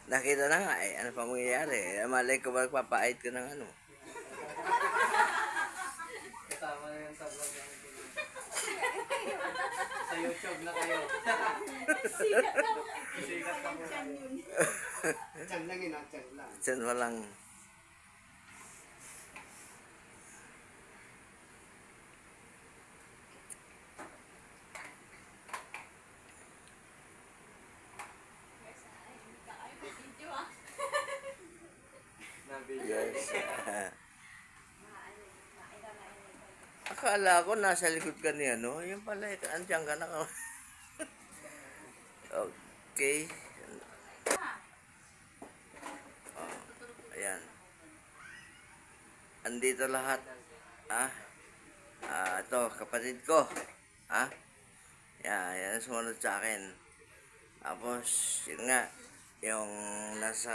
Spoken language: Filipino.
Nakita na nga eh, ano pa mangyayari? Malay ko ba papait ko ng ano? Kasama na yung sa vlog namin. Sa YouTube na kayo. Sikat na. Sikat na po. Tiyan lang yun, tiyan lang. Diyan walang... Yes. Akala ko nasa likod ka niya, no? Yung pala, andyan ka na. Okay. Oh, ayan. Andito lahat. Ito, kapatid ko. Yan sumunod sa akin. Tapos, yun nga, yung nasa